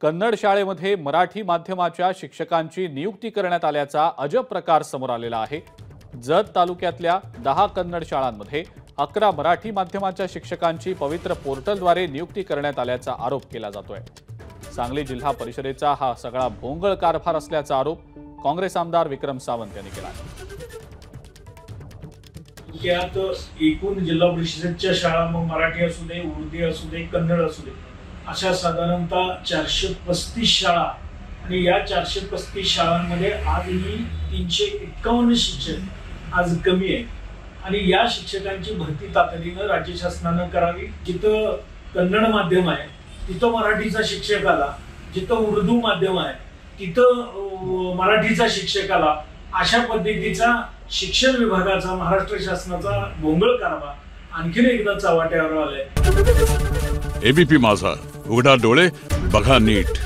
कन्नड शाळेमध्ये मराठी माध्यमाच्या शिक्षकांची नियुक्ती करण्यात आल्याचा अजब प्रकार समोर आलेला आहे। जत तालुक्यातल्या 10 कन्नड शाळांमध्ये 11 मराठी माध्यमाच्या शिक्षकांची पवित्र पोर्टलद्वारे नियुक्ती करण्यात आल्याचा आरोप केला जातोय। सांगली जिल्हा परिषदेचा हा सगळा भोंगळ कारभार असल्याचा आरोप काँग्रेस आमदार विक्रम सावंत यांनी केला आहे। यात एकूण जिल्हा परिषदेच्या शाळा मग मराठी असू दे, उर्दू असू दे, कन्नड असू दे, अशा साधारणतः 435 शाळा आणि या 435 शाळांमध्ये आजही 351 शिक्षक आज कमी आहे आणि या शिक्षकांची भरती तातडीने राज्य शासनाने करावी। जिथं कन्नड माध्यम आहे तिथं मराठीचा शिक्षक आला, जिथं उर्दू माध्यम आहे तिथं मराठीचा शिक्षक आला, अशा पद्धतीचा शिक्षण विभागाचा महाराष्ट्र शासनाचा भोंगळ कारभार आणखीन एकदा चव्हाट्यावर आलाय। एबीपी माझा, उघडा डोळे बघा नीट।